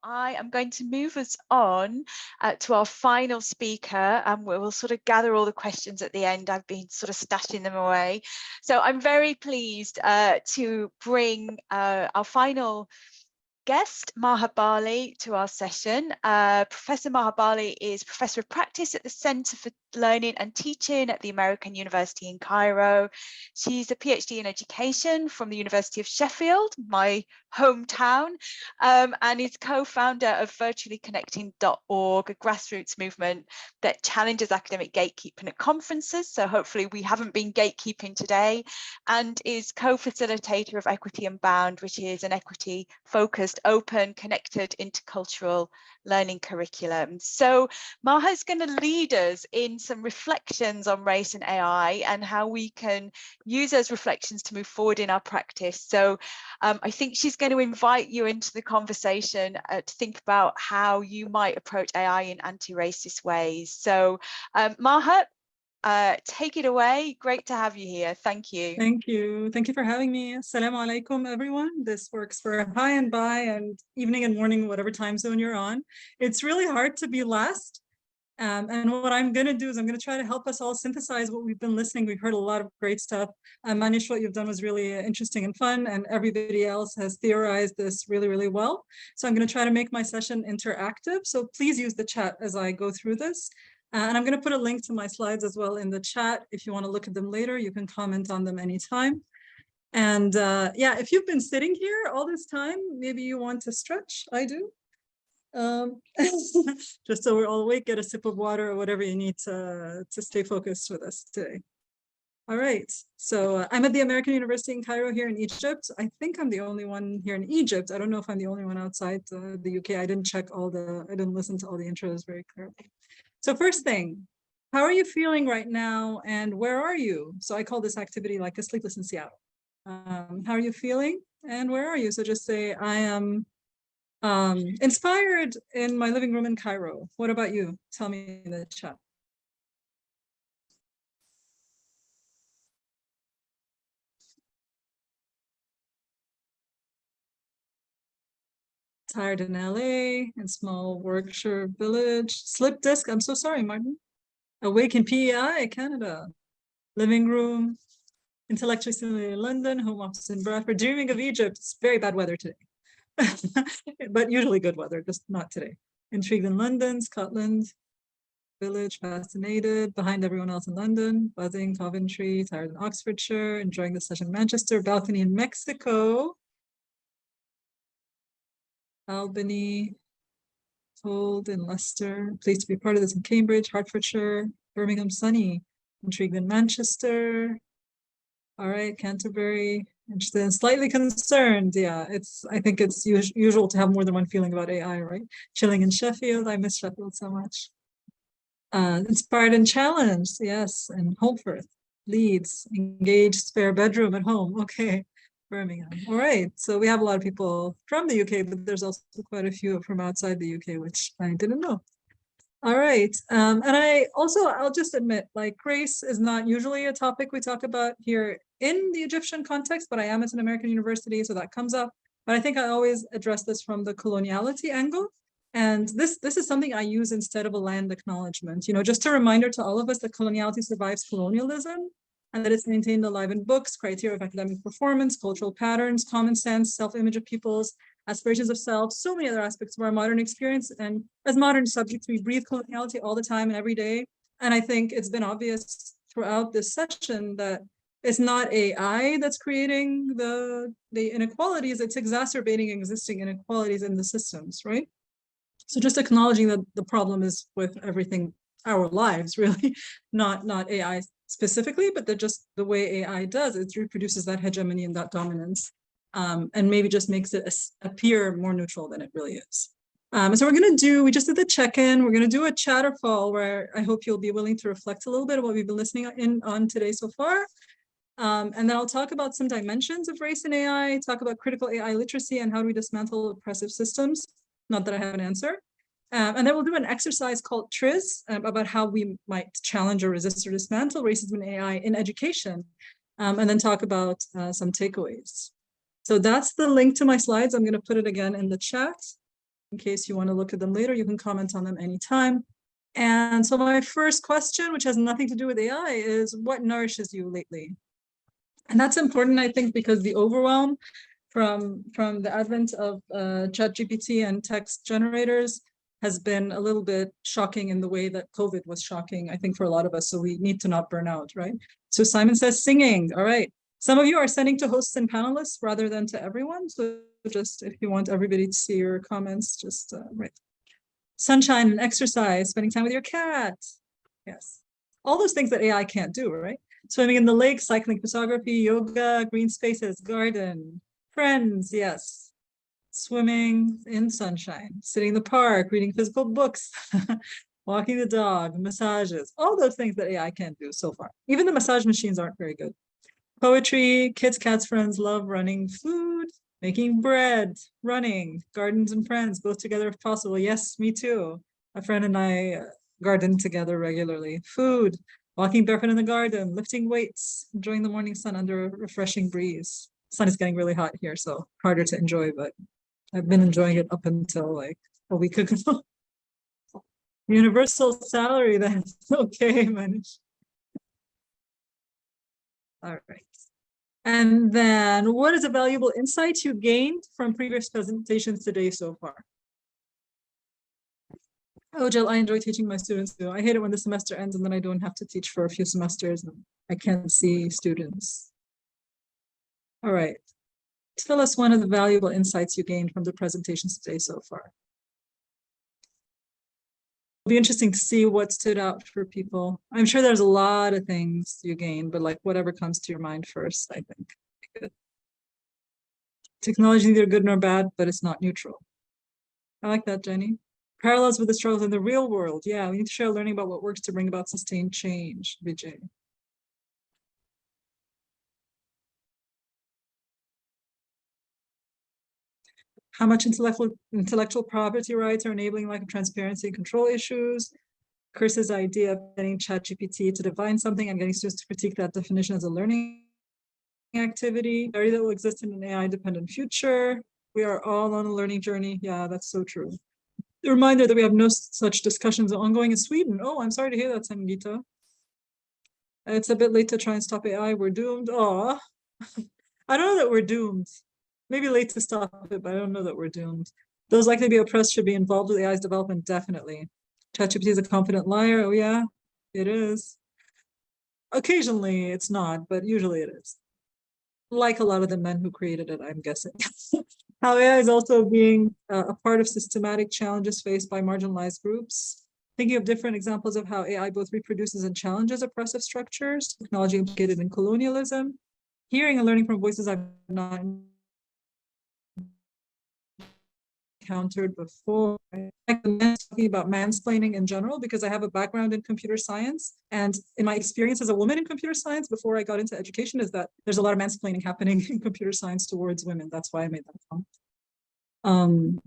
I am going to move us on to our final speaker, and we'll sort of gather all the questions at the end. I've been sort of stashing them away. So I'm very pleased to bring our final guest, Maha Bali, to our session. Professor Maha Bali is Professor of Practice at the Center for Learning and Teaching at the American University in Cairo. She's a PhD in Education from the University of Sheffield, my hometown, and is co-founder of virtuallyconnecting.org, a grassroots movement that challenges academic gatekeeping at conferences. So hopefully we haven't been gatekeeping today, and is co-facilitator of Equity Unbound, which is an equity-focused, open, connected, intercultural learning curriculum. So Maha is going to lead us in some reflections on race and AI and how we can use those reflections to move forward in our practice. So I think she's going to invite you into the conversation to think about how you might approach AI in anti-racist ways. So Maha, take it away. Great to have you here. Thank you. Thank you. Thank you for having me. Assalamu alaikum, everyone. This works for hi and bye and evening and morning, whatever time zone you're on. It's really hard to be last. And what I'm going to do is I'm going to try to help us all synthesize what we've been listening. We've heard a lot of great stuff. Manish, what you've done was really interesting and fun, and everybody else has theorized this really, really well. So I'm going to try to make my session interactive. So please use the chat as I go through this. And I'm going to put a link to my slides as well in the chat. If you want to look at them later, you can comment on them anytime. And yeah, if you've been sitting here all this time, maybe you want to stretch. I do. Just so we're all awake, get a sip of water or whatever you need to stay focused with us today. All right, so I'm at the American University in Cairo here in Egypt. I think I'm the only one here in Egypt. I don't know if I'm the only one outside the UK. I didn't I didn't listen to all the intros very clearly. So first thing, how are you feeling right now and where are you? So I call this activity like a sleepless in Seattle. How are you feeling and where are you? So just say, I am inspired in my living room in Cairo. What about you? Tell me in the chat. Tired in LA, in small Warwickshire village. Slip disc, I'm so sorry, Martin. Awake in PEI, Canada. Living room, intellectually stimulated in London, home office in Bradford. Dreaming of Egypt. It's very bad weather today. But usually good weather, just not today. Intrigued in London, Scotland, village, fascinated, behind everyone else in London, buzzing, Coventry, tired in Oxfordshire, enjoying the session in Manchester, balcony in Mexico, Albany, told in Leicester, pleased to be part of this in Cambridge, Hertfordshire, Birmingham, sunny, intrigued in Manchester, all right, Canterbury, interested and slightly concerned. Yeah, I think it's usual to have more than one feeling about AI, right? Chilling in Sheffield. I miss Sheffield so much. Inspired and challenged. Yes, and Holford, Leeds, engaged, spare bedroom at home. Okay, Birmingham. All right, so we have a lot of people from the UK, but there's also quite a few from outside the UK, which I didn't know. All right, and I'll just admit, like, race is not usually a topic we talk about here in the Egyptian context, but I am at an American university, so that comes up. But I think I always address this from the coloniality angle. And this is something I use instead of a land acknowledgement. You know, just a reminder to all of us that coloniality survives colonialism and that it's maintained alive in books, criteria of academic performance, cultural patterns, common sense, self-image of peoples, aspirations of self, so many other aspects of our modern experience. And as modern subjects, we breathe coloniality all the time and every day. And I think it's been obvious throughout this session that it's not AI that's creating the inequalities, it's exacerbating existing inequalities in the systems, right? So just acknowledging that the problem is with everything, our lives, really, not AI specifically, but that just the way AI does, it reproduces that hegemony and that dominance. And maybe just makes it appear more neutral than it really is. So we just did the check-in. We're going to do a chatterfall where I hope you'll be willing to reflect a little bit of what we've been listening on today so far. And then I'll talk about some dimensions of race and AI, talk about critical AI literacy and how do we dismantle oppressive systems. Not that I have an answer. And then we'll do an exercise called TRIZ about how we might challenge or resist or dismantle racism and AI in education, and then talk about some takeaways. So that's the link to my slides. I'm going to put it again in the chat. in case you want to look at them later. You can comment on them anytime. And so my first question, which has nothing to do with AI, is what nourishes you lately? And that's important, I think, because the overwhelm from the advent of ChatGPT and text generators has been a little bit shocking in the way that COVID was shocking, I think, for a lot of us. So we need to not burn out, right? So Simon says singing. All right. Some of you are sending to hosts and panelists rather than to everyone. So just if you want everybody to see your comments, just right. Sunshine and exercise, spending time with your cat. Yes. All those things that AI can't do, right? Swimming in the lake, cycling, photography, yoga, green spaces, garden, friends, yes. Swimming in sunshine, sitting in the park, reading physical books, walking the dog, massages, all those things that AI can't do so far. Even the massage machines aren't very good. Poetry, kids, cats, friends, love, running, food, making bread, running, gardens and friends, both together if possible. Yes, me too. A friend and I garden together regularly. Food, walking barefoot in the garden, lifting weights, enjoying the morning sun under a refreshing breeze. Sun is getting really hot here, so harder to enjoy, but I've been enjoying it up until like a week ago. Universal salary, then. Okay, Manish. All right. And then what is a valuable insight you gained from previous presentations today so far? Oh, Jill, I enjoy teaching my students too. I hate it when the semester ends and then I don't have to teach for a few semesters and I can't see students. All right. Tell us one of the valuable insights you gained from the presentations today so far. It'll be interesting to see what stood out for people. I'm sure there's a lot of things you gain, but like whatever comes to your mind first, I think. Good. Technology is neither good nor bad, but it's not neutral. I like that, Jenny. Parallels with the struggles in the real world. Yeah, we need to share learning about what works to bring about sustained change, Vijay. How much intellectual property rights are enabling lack of transparency and control issues. Chris's idea of getting ChatGPT to define something and getting students to critique that definition as a learning activity. Area that will exist in an AI-dependent future. We are all on a learning journey. Yeah, that's so true. The reminder that we have no such discussions ongoing in Sweden. Oh, I'm sorry to hear that, Sangita. It's a bit late to try and stop AI. We're doomed. Oh, I don't know that we're doomed. Maybe late to stop it, but I don't know that we're doomed. Those likely to be oppressed should be involved with AI's development, definitely. ChatGPT is a confident liar. Oh yeah, it is. Occasionally it's not, but usually it is. Like a lot of the men who created it, I'm guessing. How AI is also being a part of systematic challenges faced by marginalized groups. Thinking of different examples of how AI both reproduces and challenges oppressive structures, technology implicated in colonialism, hearing and learning from voices I've not encountered before. I like talking about mansplaining in general because I have a background in computer science, and in my experience as a woman in computer science before I got into education is that there's a lot of mansplaining happening in computer science towards women. That's why I made that comment.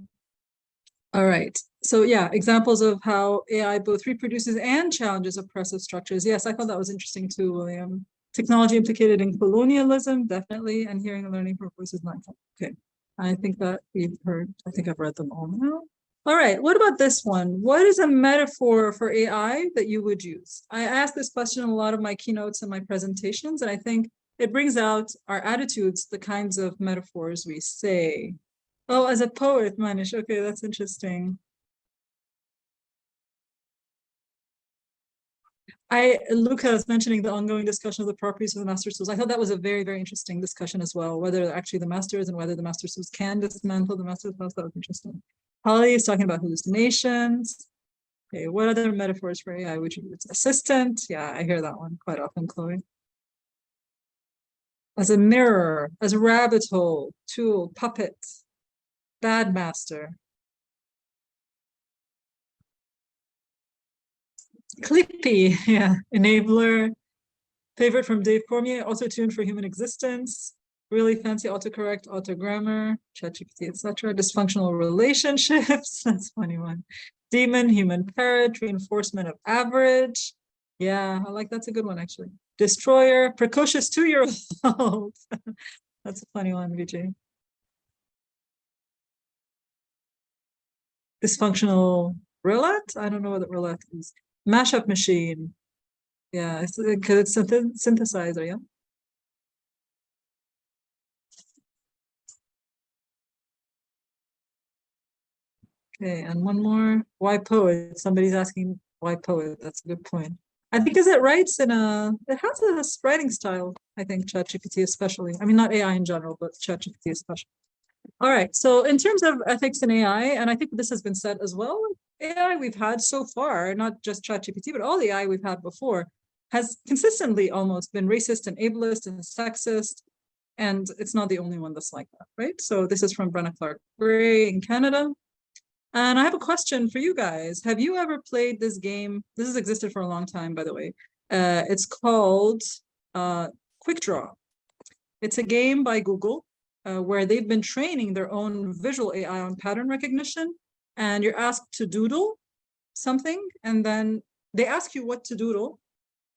All right. So yeah, examples of how AI both reproduces and challenges oppressive structures. Yes, I thought that was interesting too, William. Technology implicated in colonialism, definitely, and hearing and learning from voices not. Okay. I think that we've heard, I think I've read them all now. All right, what about this one? What is a metaphor for AI that you would use? I asked this question in a lot of my keynotes and my presentations, and I think it brings out our attitudes, the kinds of metaphors we say. Oh, as a poet, Manish, okay, that's interesting. Luca is mentioning the ongoing discussion of the properties of the master tools. I thought that was a very, very interesting discussion as well, whether actually the masters and whether the master tools can dismantle the master tools. That was interesting. Holly is talking about hallucinations. Okay, what other metaphors for AI would you use? Assistant, yeah, I hear that one quite often, Chloe. As a mirror, as a rabbit hole, tool, puppet, bad master. Clippy, yeah, enabler, favorite from Dave Cormier, auto-tune for human existence, really fancy autocorrect, autogrammar, ChatGPT, etc. Dysfunctional relationships, that's a funny one. Demon, human parrot, reinforcement of average. Yeah, I like that's a good one actually. Destroyer, precocious 2-year-old. That's a funny one, Vijay. Dysfunctional roulette? I don't know what the roulette is. Mashup machine. Yeah, it's because it's synthesizer, yeah. Okay, and one more. Why poet? Somebody's asking why poet. That's a good point. I think because it writes in it has a writing style, I think, ChatGPT especially. I mean, not AI in general, but ChatGPT especially. All right, so in terms of ethics in AI, and I think this has been said as well, AI we've had so far, not just ChatGPT, but all the AI we've had before, has consistently almost been racist and ableist and sexist, and it's not the only one that's like that, right? So this is from Brenna Clark Gray in Canada. And I have a question for you guys. Have you ever played this game? This has existed for a long time, by the way. It's called Quick Draw. It's a game by Google where they've been training their own visual AI on pattern recognition. And you're asked to doodle something, and then they ask you what to doodle.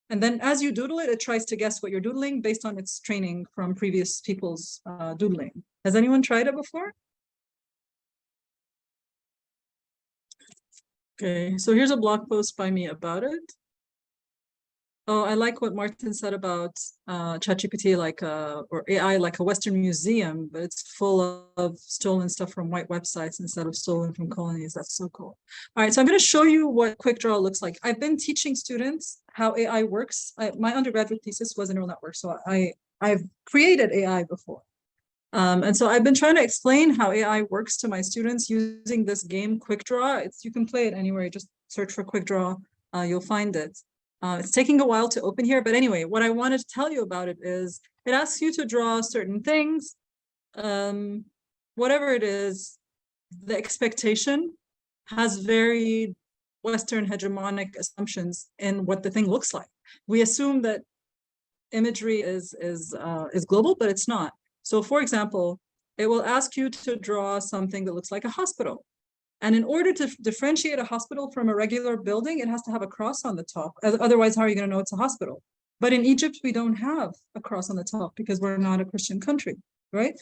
And then as you doodle it, it tries to guess what you're doodling based on its training from previous people's doodling. Has anyone tried it before? Okay, so here's a blog post by me about it. Oh, I like what Martin said about ChatGPT, or AI, like a Western museum, but it's full of stolen stuff from white websites instead of stolen from colonies. That's so cool. All right, so I'm going to show you what Quick Draw looks like. I've been teaching students how AI works. My undergraduate thesis was in neural networks, so I've created AI before. And so I've been trying to explain how AI works to my students using this game, Quick Draw. You can play it anywhere. Just search for Quick Draw. You'll find it. It's taking a while to open here. But anyway, what I wanted to tell you about it is it asks you to draw certain things. Whatever it is, the expectation has very Western hegemonic assumptions in what the thing looks like. We assume that imagery is global, but it's not. So for example, it will ask you to draw something that looks like a hospital. And in order to differentiate a hospital from a regular building, it has to have a cross on the top. Otherwise, how are you going to know it's a hospital? But in Egypt, we don't have a cross on the top because we're not a Christian country, right?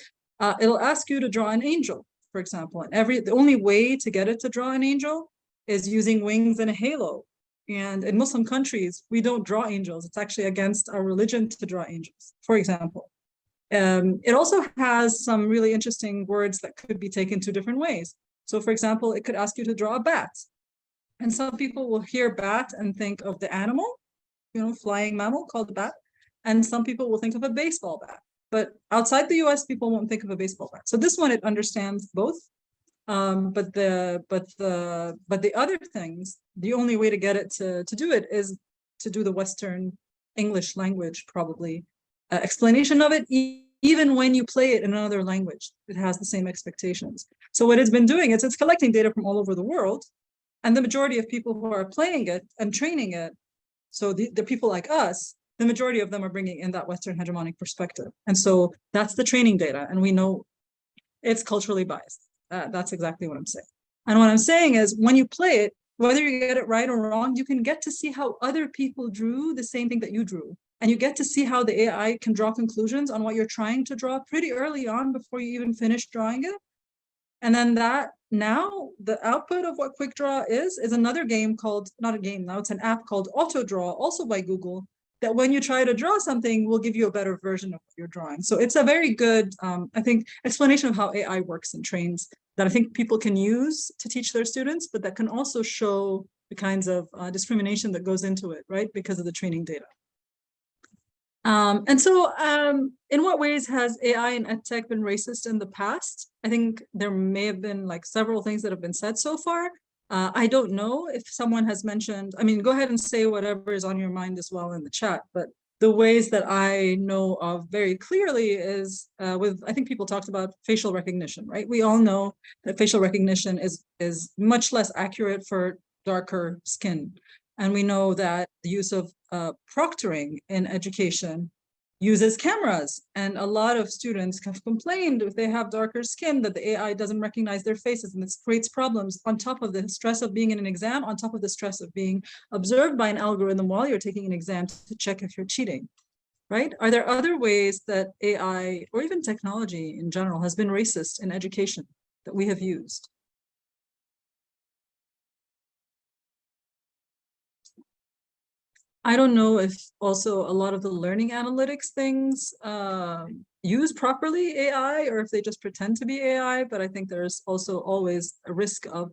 It'll ask you to draw an angel, for example. And the only way to get it to draw an angel is using wings and a halo. And in Muslim countries, we don't draw angels. It's actually against our religion to draw angels, for example. It also has some really interesting words that could be taken two different ways. So for example, it could ask you to draw a bat. And some people will hear bat and think of the animal, flying mammal called a bat. And some people will think of a baseball bat. But outside the US, people won't think of a baseball bat. So this one, it understands both. But the other things, the only way to get it to do it is to do the Western English language, probably, explanation of it. Even when you play it in another language, it has the same expectations. So what it's been doing is it's collecting data from all over the world, and the majority of people who are playing it and training it, so the people like us, the majority of them are bringing in that Western hegemonic perspective. And so that's the training data, and we know it's culturally biased. That's exactly what I'm saying. And what I'm saying is when you play it, whether you get it right or wrong, you can get to see how other people drew the same thing that you drew. And you get to see how the AI can draw conclusions on what you're trying to draw pretty early on before you even finish drawing it. And then now the output of what Quick Draw is another game called, not a game, now it's an app called Auto Draw, also by Google, that when you try to draw something will give you a better version of what you're drawing. So it's a very good, I think, explanation of how AI works and trains that I think people can use to teach their students, but that can also show the kinds of discrimination that goes into it, right? Because of the training data. And so in what ways has AI and EdTech been racist in the past? I think there may have been like several things that have been said so far. I don't know if someone has mentioned, I mean, go ahead and say whatever is on your mind as well in the chat, but the ways that I know of very clearly is I think people talked about facial recognition, right? We all know that facial recognition is much less accurate for darker skin. And we know that the use of proctoring in education uses cameras. And a lot of students have complained if they have darker skin that the AI doesn't recognize their faces, and this creates problems on top of the stress of being in an exam, on top of the stress of being observed by an algorithm while you're taking an exam to check if you're cheating, right? Are there other ways that AI or even technology in general has been racist in education that we have used? I don't know if also a lot of the learning analytics things use properly AI, or if they just pretend to be AI, but I think there's also always a risk of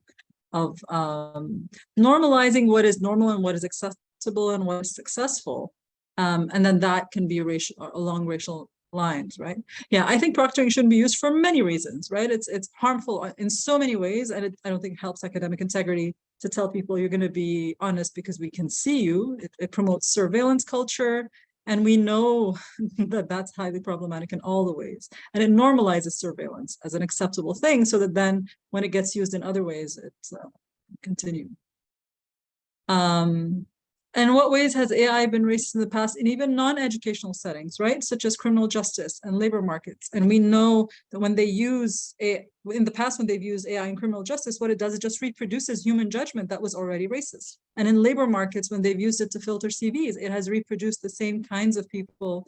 normalizing what is normal and what is acceptable and what is successful. And then that can be along racial lines, right? Yeah, I think proctoring shouldn't be used for many reasons, right? It's harmful in so many ways, and I don't think it helps academic integrity to tell people you're going to be honest because we can see you. It promotes surveillance culture, and we know that that's highly problematic in all the ways. And it normalizes surveillance as an acceptable thing, so that then when it gets used in other ways, it's continue. In what ways has AI been racist in the past in even non-educational settings, right? Such as criminal justice and labor markets. And we know that when they use in the past, when they've used AI in criminal justice, what it does, it just reproduces human judgment that was already racist. And in labor markets, when they've used it to filter CVs, it has reproduced the same kinds of people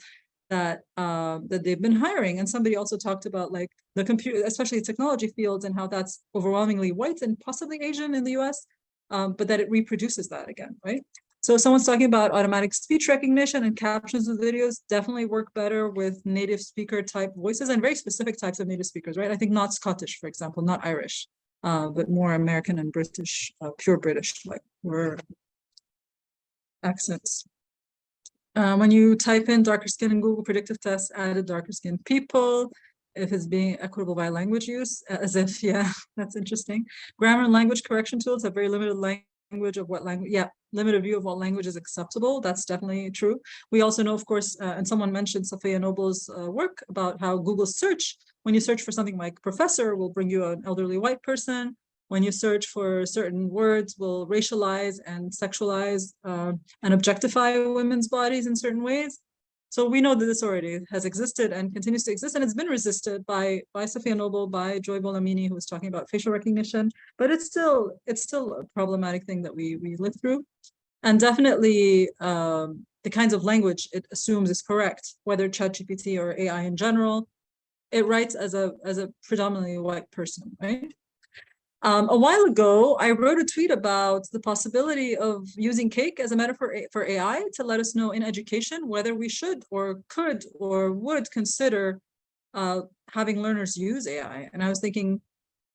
that that they've been hiring. And somebody also talked about like the computer, especially technology fields, and how that's overwhelmingly white and possibly Asian in the US, but that it reproduces that again, right? So someone's talking about automatic speech recognition and captions of videos definitely work better with native speaker type voices and very specific types of native speakers, right? I think not Scottish, for example, not Irish, but more American and British, pure British, like were accents. When you type in darker skin in Google, predictive tests added darker skin people. If it's being equitable by language use, as if, yeah, that's interesting. Grammar and language correction tools have very limited language of what language, yeah, limited view of what language is acceptable. That's definitely true. We also know, of course, and someone mentioned Safiya Noble's work about how Google search, when you search for something like professor, will bring you an elderly white person. When you search for certain words, will racialize and sexualize and objectify women's bodies in certain ways. So we know that this already has existed and continues to exist, and it's been resisted by Safiya Noble, by Joy Bolamini, who was talking about facial recognition. But it's still a problematic thing that we live through, and definitely the kinds of language it assumes is correct, whether ChatGPT or AI in general. It writes as a predominantly white person, right? A while ago, I wrote a tweet about the possibility of using cake as a metaphor for AI to let us know in education whether we should or could or would consider having learners use AI. And I was thinking,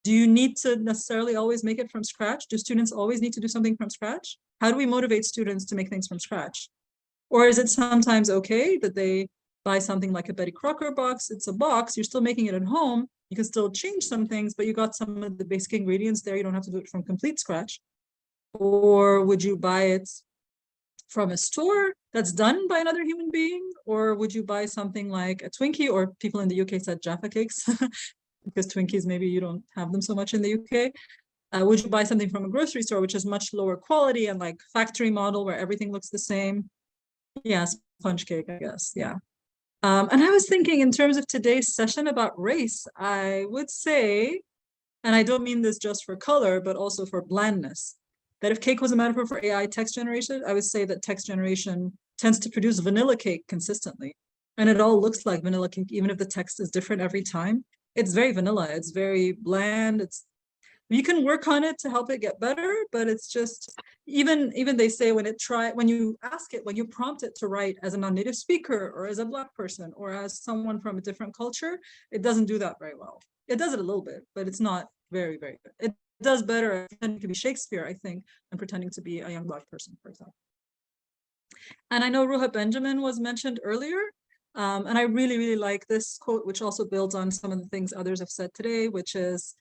do you need to necessarily always make it from scratch? Do students always need to do something from scratch? How do we motivate students to make things from scratch? Or is it sometimes okay that they buy something like a Betty Crocker box? It's a box, you're still making it at home. You can still change some things, but you got some of the basic ingredients there. You don't have to do it from complete scratch. Or would you buy it from a store that's done by another human being? Or would you buy something like a Twinkie, or people in the UK said Jaffa cakes, because Twinkies, maybe you don't have them so much in the UK. Would you buy something from a grocery store, which is much lower quality and like factory model where everything looks the same? Yeah, sponge cake, I guess, yeah. And I was thinking in terms of today's session about race, I would say, and I don't mean this just for color, but also for blandness, that if cake was a metaphor for AI text generation, I would say that text generation tends to produce vanilla cake consistently. And it all looks like vanilla cake, even if the text is different every time. It's very vanilla, it's very bland, you can work on it to help it get better, but it's just, even they say when you ask it, when you prompt it to write as a non-native speaker or as a Black person or as someone from a different culture, it doesn't do that very well. It does it a little bit, but it's not very, very good. It does better pretending to be Shakespeare, I think, than pretending to be a young Black person, for example. And I know Ruha Benjamin was mentioned earlier, and I really, really like this quote, which also builds on some of the things others have said today, which is,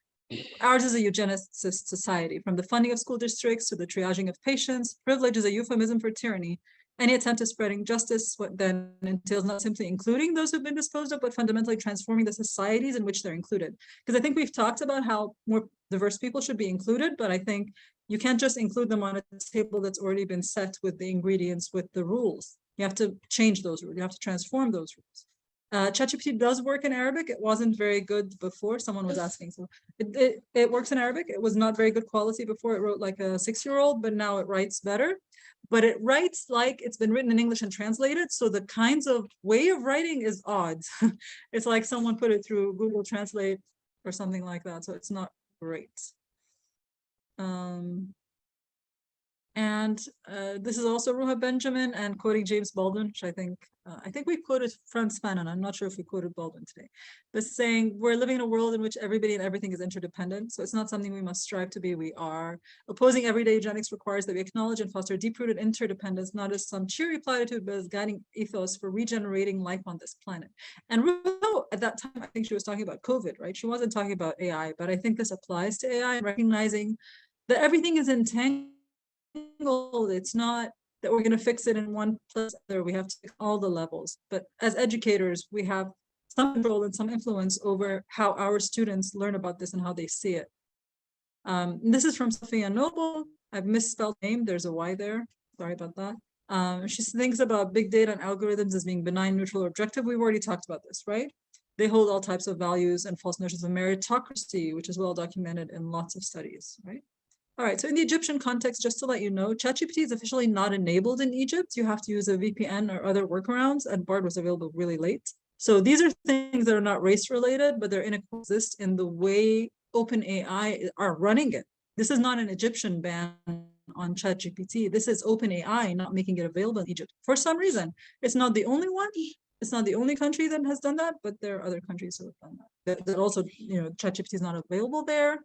ours is a eugenicist society. From the funding of school districts to the triaging of patients, privilege is a euphemism for tyranny. Any attempt at spreading justice then entails not simply including those who've been disposed of, but fundamentally transforming the societies in which they're included. Because I think we've talked about how more diverse people should be included, but I think you can't just include them on a table that's already been set with the ingredients, with the rules. You have to change those rules. You have to transform those rules. ChatGPT does work in Arabic. It wasn't very good before. Someone was asking. So it works in Arabic. It was not very good quality before. It wrote like a 6-year-old, but now it writes better. But it writes like it's been written in English and translated. So the kinds of way of writing is odd. It's like someone put it through Google Translate or something like that. So it's not great. And And this is also Ruha Benjamin and quoting James Baldwin, which I think we quoted Frantz Fanon. I'm not sure if we quoted Baldwin today, but saying we're living in a world in which everybody and everything is interdependent. So it's not something we must strive to be. We are. Opposing everyday eugenics requires that we acknowledge and foster deep-rooted interdependence, not as some cheery platitude, but as guiding ethos for regenerating life on this planet. And Ruha, at that time, I think she was talking about COVID, right? She wasn't talking about AI, but I think this applies to AI, recognizing that everything is entangled. It's not that we're going to fix it in one place. We have to fix all the levels. But as educators, we have some control and some influence over how our students learn about this and how they see it. This is from Sophia Noble. I've misspelled the name. There's a Y there. Sorry about that. She thinks about big data and algorithms as being benign, neutral, or objective. We've already talked about this, right? They hold all types of values and false notions of meritocracy, which is well documented in lots of studies, right? All right, so in the Egyptian context, just to let you know, ChatGPT is officially not enabled in Egypt. You have to use a VPN or other workarounds, and BARD was available really late. So these are things that are not race related, but they're inequalist in the way OpenAI are running it. This is not an Egyptian ban on ChatGPT. This is OpenAI not making it available in Egypt for some reason. It's not the only one. It's not the only country that has done that, but there are other countries who have done that. That also, ChatGPT is not available there.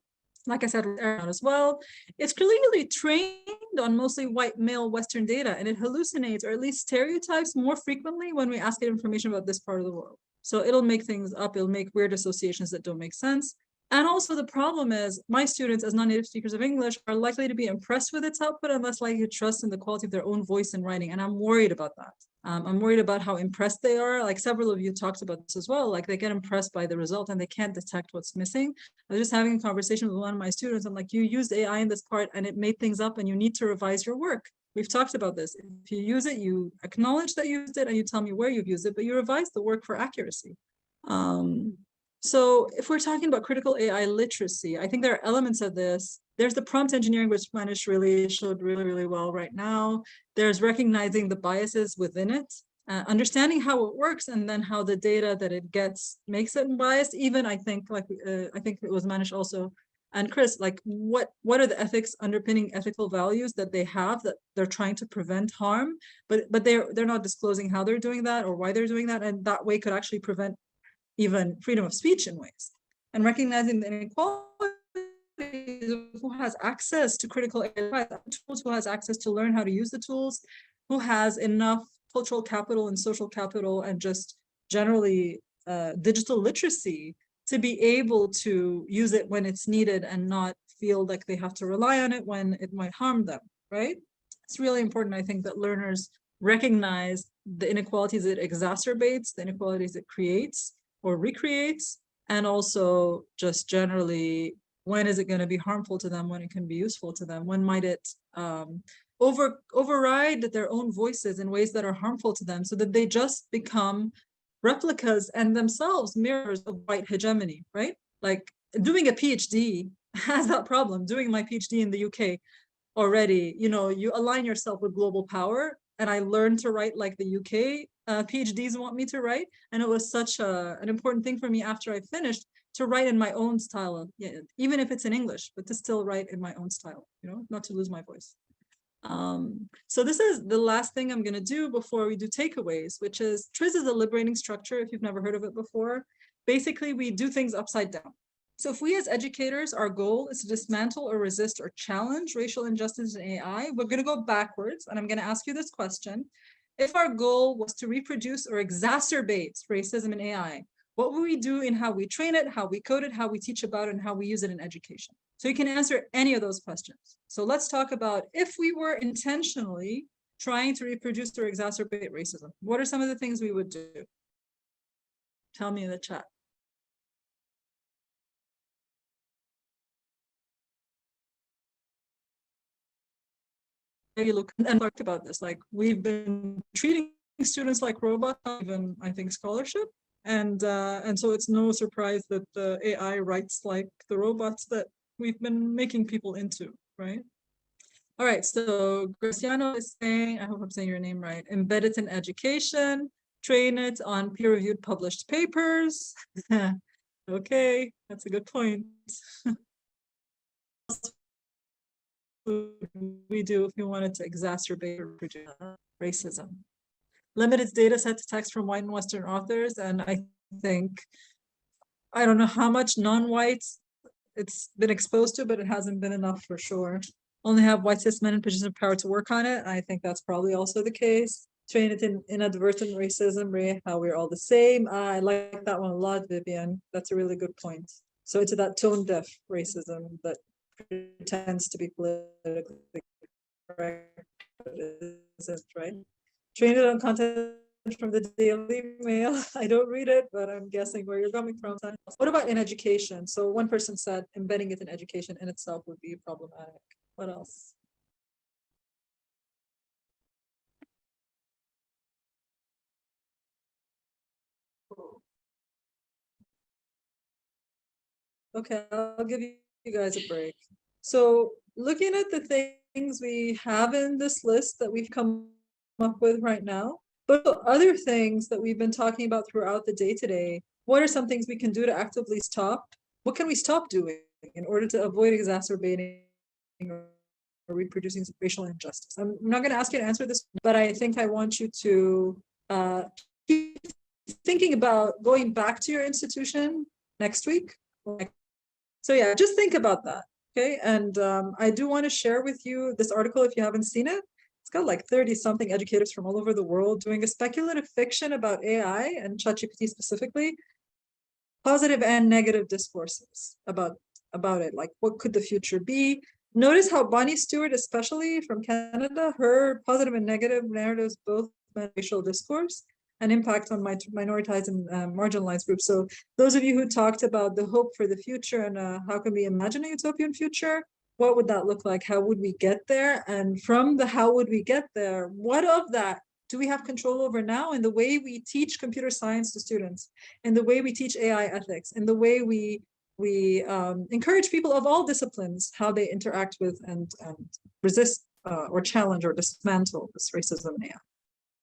Like I said as well, it's clearly trained on mostly white male Western data, and it hallucinates or at least stereotypes more frequently when we ask it information about this part of the world. So it'll make things up, it'll make weird associations that don't make sense. And also the problem is my students as non-native speakers of English are likely to be impressed with its output and less likely to trust in the quality of their own voice and writing. And I'm worried about that. I'm worried about how impressed they are. Like several of you talked about this as well. Like they get impressed by the result and they can't detect what's missing. I was just having a conversation with one of my students. I'm like, you used AI in this part and it made things up and you need to revise your work. We've talked about this. If you use it, you acknowledge that you used it and you tell me where you've used it, but you revise the work for accuracy. So if we're talking about critical AI literacy, I think there are elements of this. There's the prompt engineering, which Manish really showed really well right now. There's recognizing the biases within it, understanding how it works, and then how the data that it gets makes it biased. Even I think, like I think it was Manish also, and Chris, like what are the ethics underpinning ethical values that they have that they're trying to prevent harm, but they're not disclosing how they're doing that or why they're doing that, and that way could actually prevent even freedom of speech in ways. And recognizing the inequality who has access to critical AI tools, who has access to learn how to use the tools, who has enough cultural capital and social capital and just generally digital literacy to be able to use it when it's needed and not feel like they have to rely on it when it might harm them, right? It's really important, I think, that learners recognize the inequalities it exacerbates, the inequalities it creates or recreates, and also just generally, when is it going to be harmful to them, when it can be useful to them, when might it override their own voices in ways that are harmful to them, so that they just become replicas and themselves mirrors of white hegemony, right? Like doing a PhD has that problem. Doing my PhD in the UK already, you align yourself with global power, and I learned to write like the UK PhDs want me to write, and it was such an important thing for me after I finished to write in my own style, even if it's in English, but to still write in my own style, not to lose my voice. So this is the last thing I'm going to do before we do takeaways, which is TRIZ is a liberating structure. If you've never heard of it before, basically we do things upside down. So if we as educators, our goal is to dismantle or resist or challenge racial injustice in AI, we're going to go backwards. And I'm going to ask you this question. If our goal was to reproduce or exacerbate racism in AI, what will we do in how we train it, how we code it, how we teach about it, and how we use it in education? So you can answer any of those questions. So let's talk about if we were intentionally trying to reproduce or exacerbate racism, what are some of the things we would do? Tell me in the chat. You look and talked about this, like we've been treating students like robots, even I think scholarship, and so it's no surprise that the AI writes like the robots that we've been making people into, right? All right, so Graciano is saying, I hope I'm saying your name right, embed it in education, train it on peer-reviewed published papers. Okay, that's a good point. would we do if we wanted to exacerbate or reproduce racism? Limit its data set to text from white and Western authors, and I think, I don't know how much non-whites it's been exposed to, but it hasn't been enough for sure. Only have white cis men in positions of power to work on it. I think that's probably also the case. Train it in inadvertent racism, how we're all the same. I like that one a lot, Vivian. That's a really good point. So it's that tone deaf racism that pretends to be politically correct, but isn't, right? Train it on content from the Daily Mail. I don't read it, but I'm guessing where you're coming from. What about in education? So one person said embedding it in education in itself would be problematic. What else? Okay, I'll give you guys a break. So looking at the things we have in this list that we've come up with right now, but other things that we've been talking about throughout the day today, what are some things we can do to actively stop? What can we stop doing in order to avoid exacerbating or reproducing racial injustice? I'm not going to ask you to answer this, but I think I want you to keep thinking about going back to your institution next week. So yeah, just think about that, okay? And I do want to share with you this article if you haven't seen it. It's got like 30-something educators from all over the world doing a speculative fiction about AI and ChatGPT specifically, positive and negative discourses about it, like what could the future be. Notice how Bonnie Stewart, especially from Canada, her positive and negative narratives both meant racial discourse and impact on minoritized and marginalized groups. So those of you who talked about the hope for the future and how can we imagine a utopian future, what would that look like? How would we get there? And from the how would we get there, what of that do we have control over now in the way we teach computer science to students, in the way we teach AI ethics, in the way we encourage people of all disciplines, how they interact with and resist or challenge or dismantle this racism now.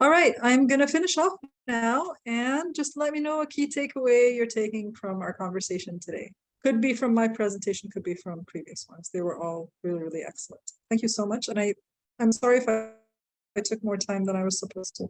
All right, I'm going to finish off now and just let me know a key takeaway you're taking from our conversation today. Could be from my presentation, could be from previous ones. They were all really, really excellent. Thank you so much. And I'm sorry if I took more time than I was supposed to.